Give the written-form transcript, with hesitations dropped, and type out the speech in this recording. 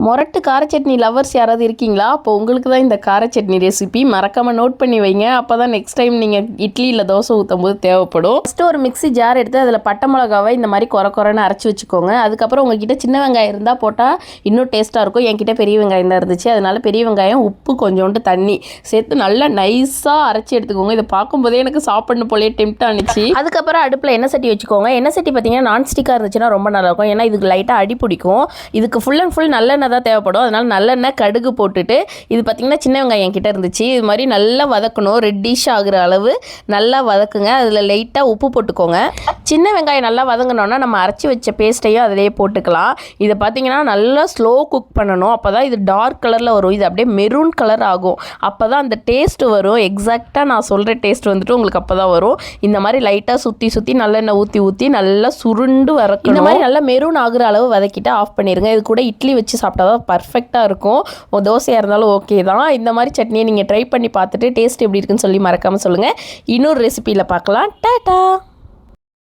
மொரட்டு கார சட்னி லவர்ஸ் யாராவது இருக்கீங்களா? அப்போ உங்களுக்கு தான் இந்த கார சட்னி ரெசிபி மறக்காமல் நோட் பண்ணி வைங்க. அப்போ தான் நெக்ஸ்ட் டைம் நீங்கள் இட்லி இல்லை தோசை ஊற்றும் போது தேவைப்படும். ஃபஸ்ட்டு ஒரு மிக்ஸி ஜார் எடுத்து அதில் பட்டை மிளகாவை இந்த மாதிரி குறைன்னு அரைச்சி வச்சுக்கோங்க. அதுக்கப்புறம் உங்ககிட்ட சின்ன வெங்காயம் இருந்தால் போட்டால் இன்னும் டேஸ்ட்டாக இருக்கும். என்கிட்ட பெரிய வெங்காயம் தான் இருந்துச்சு. அதனால பெரிய வெங்காயம், உப்பு, கொஞ்சோண்டு தண்ணி சேர்த்து நல்லா நைஸாக அரைச்சி எடுத்துக்கோங்க. இதை பார்க்கும்போதே எனக்கு சாப்பிடணும் போலே டெம்ட் ஆனிச்சு. அதுக்கப்புறம் அடுப்பில் எண்ணெய் சட்டி வச்சுக்கோங்க. எண்ணெய் சட்டி பார்த்தீங்கன்னா நான்ஸ்டிக்காக இருந்துச்சுன்னா ரொம்ப நல்லாயிருக்கும். ஏன்னா இதுக்கு லைட்டாக அடி பிடிக்கும். இதுக்கு ஃபுல் அண்ட் ஃபுல் நல்லெண்ணெய் தான் தேவைப்படும். அதனால் நல்லெண்ணெய், கடுகு போட்டுட்டு இது பார்த்திங்கன்னா சின்ன வெங்காயம் என்கிட்ட இருந்துச்சு. இது மாதிரி நல்லா வதக்கணும். ரெட்டிஷ் ஆகிற அளவு நல்லா வதக்குங்க. அதில் லைட்டாக உப்பு போட்டுக்கோங்க. சின்ன வெங்காயம் நல்லா வதங்கினோன்னா நம்ம அரைச்சி வச்ச பேஸ்ட்டையும் அதிலே போட்டுக்கலாம். இதை பார்த்திங்கன்னா நல்லா ஸ்லோ குக் பண்ணணும். அப்போ தான் இது டார்க் கலரில் வரும். இது அப்படியே மெரூன் கலர் ஆகும். அப்போ தான் அந்த டேஸ்ட்டு வரும். எக்ஸாக்டாக நான் சொல்கிற டேஸ்ட் வந்துட்டு உங்களுக்கு அப்போ தான் வரும். இந்த மாதிரி லைட்டாக சுற்றி நல்லெண்ணெய் ஊற்றி நல்லா சுருண்டு வதக்கணும். இந்த மாதிரி நல்லா மெரூன் ஆகிற அளவு வதக்கிட்டு ஆஃப் பண்ணிடுங்க. இது கூட இட்லி வச்சு சாப்பிட்டா தான் பர்ஃபெக்டாக இருக்கும். தோசையாக இருந்தாலும் ஓகே தான். இந்த மாதிரி சட்னியை நீங்கள் ட்ரை பண்ணி பார்த்துட்டு டேஸ்ட் எப்படி இருக்குன்னு சொல்லி மறக்காமல் சொல்லுங்கள். இன்னொரு ரெசிபியில் பார்க்கலாம். டாடா.